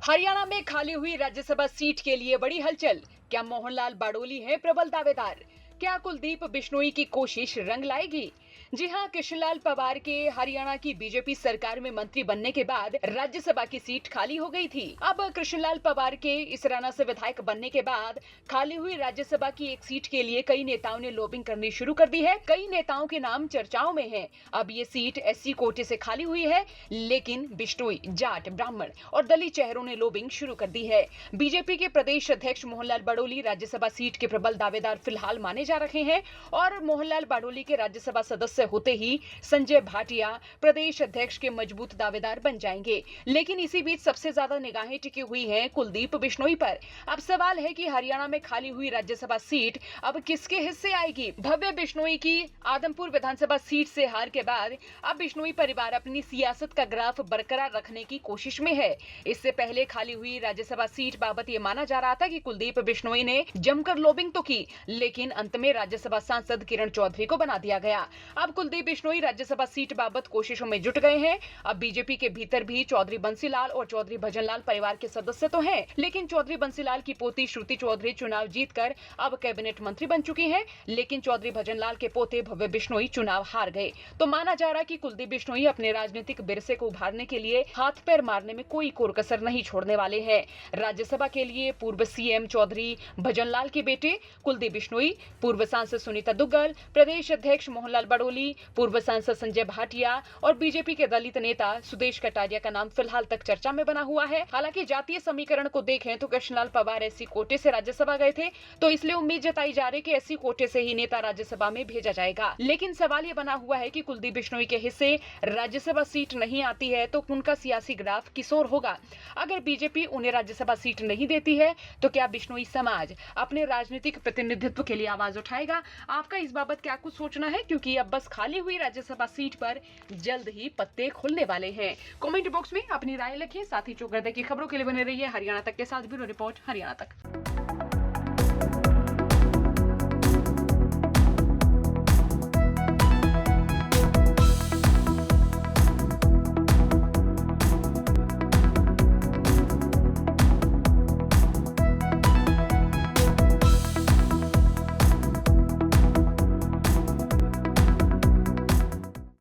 हरियाणा में खाली हुई राज्यसभा सीट के लिए बड़ी हलचल। क्या मोहनलाल बाडोली हैं प्रबल दावेदार? क्या कुलदीप बिश्नोई की कोशिश रंग लाएगी? जी हां, कृष्णलाल पंवार के हरियाणा की बीजेपी सरकार में मंत्री बनने के बाद राज्यसभा की सीट खाली हो गई थी। अब कृष्णलाल पंवार के इसराना से विधायक बनने के बाद खाली हुई राज्यसभा की एक सीट के लिए कई नेताओं ने लॉबिंग करनी शुरू कर दी है। कई नेताओं के नाम चर्चाओं में हैं। अब ये सीट एससी कोटे से खाली हुई है, लेकिन बिश्नोई, जाट, ब्राह्मण और दलित चेहरों ने लॉबिंग शुरू कर दी है। बीजेपी के प्रदेश अध्यक्ष मोहनलाल बाडोली राज्यसभा सीट के प्रबल दावेदार फिलहाल माने जा रहे हैं और मोहनलाल बाडोली के राज्यसभा सदस्य होते ही संजय भाटिया प्रदेश अध्यक्ष के मजबूत दावेदार बन जाएंगे। लेकिन इसी बीच सबसे ज्यादा निगाहें टिकी हुई हैं कुलदीप बिश्नोई पर। अब सवाल है कि हरियाणा में खाली हुई राज्यसभा सीट अब किसके हिस्से आएगी? भव्य बिश्नोई की आदमपुर विधानसभा सीट से हार के बाद अब बिश्नोई परिवार अपनी सियासत का ग्राफ बरकरार रखने की कोशिश में है। इससे पहले खाली हुई राज्यसभा सीट बाबत यह माना जा रहा था कि कुलदीप बिश्नोई ने जमकर लॉबिंग तो की, लेकिन अंत में राज्यसभा सांसद किरण चौधरी को बना दिया गया। अब कुलदीप बिश्नोई राज्यसभा सीट बाबत कोशिशों में जुट गए हैं। अब बीजेपी के भीतर भी चौधरी बंसीलाल और चौधरी भजनलाल परिवार के सदस्य तो हैं, लेकिन चौधरी बंसीलाल की पोती श्रुति चौधरी चुनाव जीतकर अब कैबिनेट मंत्री बन चुकी हैं। लेकिन चौधरी भजनलाल के पोते भव्य बिश्नोई चुनाव हार गए। तो माना जा रहा कि कुलदीप बिश्नोई अपने राजनीतिक विरसे को उभारने के लिए हाथ पैर मारने में कोई कोर कसर नहीं छोड़ने वाले हैं। राज्यसभा के लिए पूर्व सीएम चौधरी भजनलाल के बेटे कुलदीप बिश्नोई, पूर्व सांसद सुनीता दुग्गल, प्रदेश अध्यक्ष मोहनलाल बाडोली, पूर्व सांसद संजय भाटिया और बीजेपी के दलित नेता सुदेश कटारिया का नाम फिलहाल तक चर्चा में बना हुआ है। हालांकि जातीय समीकरण को देखें तो कृष्णलाल पंवार एससी कोटे से राज्यसभा गए थे, तो इसलिए उम्मीद जताई जा रही कि एससी कोटे से ही नेता राज्यसभा में भेजा जाएगा। लेकिन सवाल ये बना हुआ है कि कुलदीप बिश्नोई के हिस्से राज्यसभा सीट नहीं आती है तो उनका सियासी ग्राफ किस ओर होगा? अगर बीजेपी उन्हें राज्यसभा सीट नहीं देती है तो क्या बिश्नोई समाज अपने राजनीतिक प्रतिनिधित्व के लिए आवाज उठाएगा? आपका इस बाबत क्या कुछ सोचना है? क्योंकि अब बस खाली हुई राज्यसभा सीट पर जल्द ही पत्ते खुलने वाले हैं। कमेंट बॉक्स में अपनी राय लिखिए। साथ ही चौगरदे की खबरों के लिए बने रहिए हरियाणा तक के साथ। ब्यूरो रिपोर्ट, हरियाणा तक।